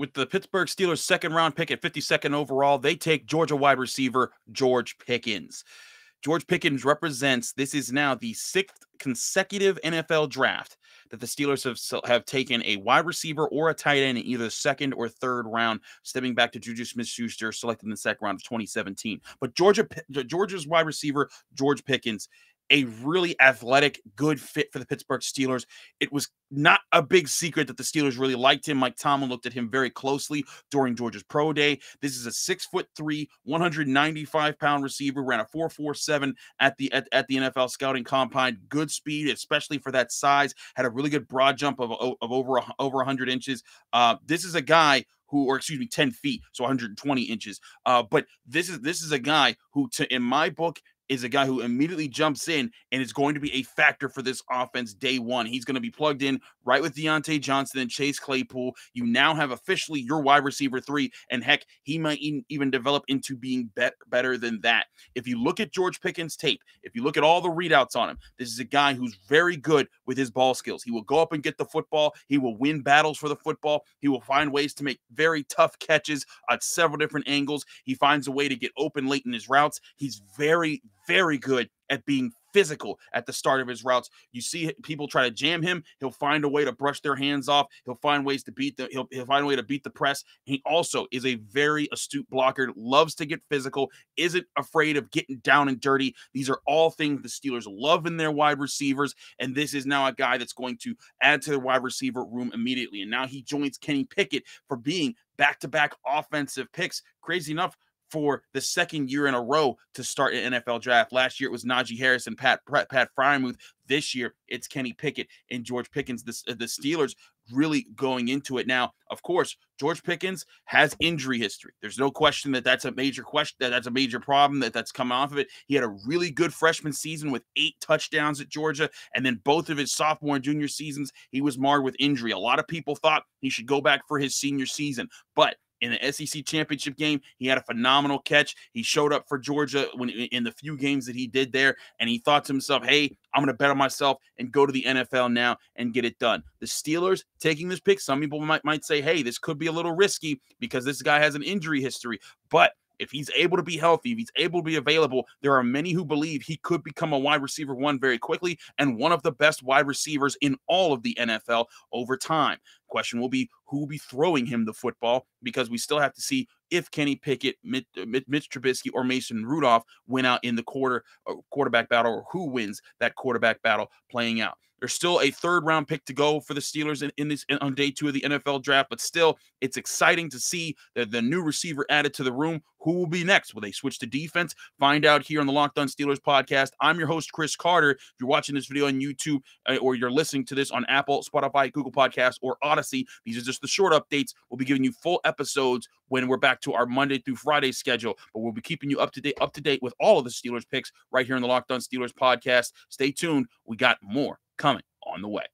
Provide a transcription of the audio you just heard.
with the Pittsburgh Steelers second-round pick at 52nd overall, they take Georgia wide receiver George Pickens. George Pickens represents, this is now the 6th consecutive NFL draft that the Steelers have taken a wide receiver or a tight end in either the second or third round, stemming back to Juju Smith-Schuster, selected in the second round of 2017. But Georgia's wide receiver, George Pickens, a really athletic, good fit for the Pittsburgh Steelers. It was not a big secret that the Steelers really liked him. Mike Tomlin looked at him very closely during Georgia's pro day. This is a 6'3", 195-pound receiver, ran a 4.47 at the NFL scouting combine. Good speed, especially for that size. Had a really good broad jump of over 100 inches. This is a guy who, or excuse me, 10 feet, so 120 inches. But this is a guy who, in my book, is a guy who immediately jumps in and is going to be a factor for this offense day one. He's going to be plugged in right with Diontae Johnson and Chase Claypool. You now have officially your wide receiver 3, and heck, he might even develop into being better than that. If you look at George Pickens' tape, if you look at all the readouts on him, this is a guy who's very good with his ball skills. He will go up and get the football. He will win battles for the football. He will find ways to make very tough catches at several different angles. He finds a way to get open late in his routes. He's very, very good at being physical at the start of his routes. You see people try to jam him, he'll find a way to brush their hands off. He'll find ways to beat he'll find a way to beat the press. He also is a very astute blocker, loves to get physical, isn't afraid of getting down and dirty. These are all things the Steelers love in their wide receivers, and this is now a guy that's going to add to their wide receiver room immediately. And now he joins Kenny Pickett for being back-to-back offensive picks. Crazy enough, for the second year in a row to start an NFL draft. Last year it was Najee Harris and Pat Freiermuth. This year it's Kenny Pickett and George Pickens. The Steelers really going into it now. Of course, George Pickens has injury history. There's no question that that's a major question. That's a major problem that's come off of it. He had a really good freshman season with 8 touchdowns at Georgia, and then both of his sophomore and junior seasons he was marred with injury. A lot of people thought he should go back for his senior season, but in the SEC championship game, he had a phenomenal catch. He showed up for Georgia in the few games that he did there, and he thought to himself, hey, I'm going to bet on myself and go to the NFL now and get it done. The Steelers taking this pick, some people might say, hey, this could be a little risky because this guy has an injury history, but if he's able to be healthy, if he's able to be available, there are many who believe he could become a wide receiver 1 very quickly and one of the best wide receivers in all of the NFL over time. Question will be who will be throwing him the football, because we still have to see if Kenny Pickett, Mitch Trubisky, or Mason Rudolph win out in the quarterback battle, or who wins that quarterback battle playing out. There's still a third-round pick to go for the Steelers on day 2 of the NFL draft, but still, it's exciting to see the new receiver added to the room. Who will be next? Will they switch to defense? Find out here on the Locked On Steelers podcast. I'm your host, Chris Carter. If you're watching this video on YouTube or you're listening to this on Apple, Spotify, Google Podcasts, or Odyssey, these are just the short updates. We'll be giving you full episodes when we're back to our Monday through Friday schedule, but we'll be keeping you up to date with all of the Steelers picks right here on the Locked On Steelers podcast. Stay tuned. We got more coming on the way.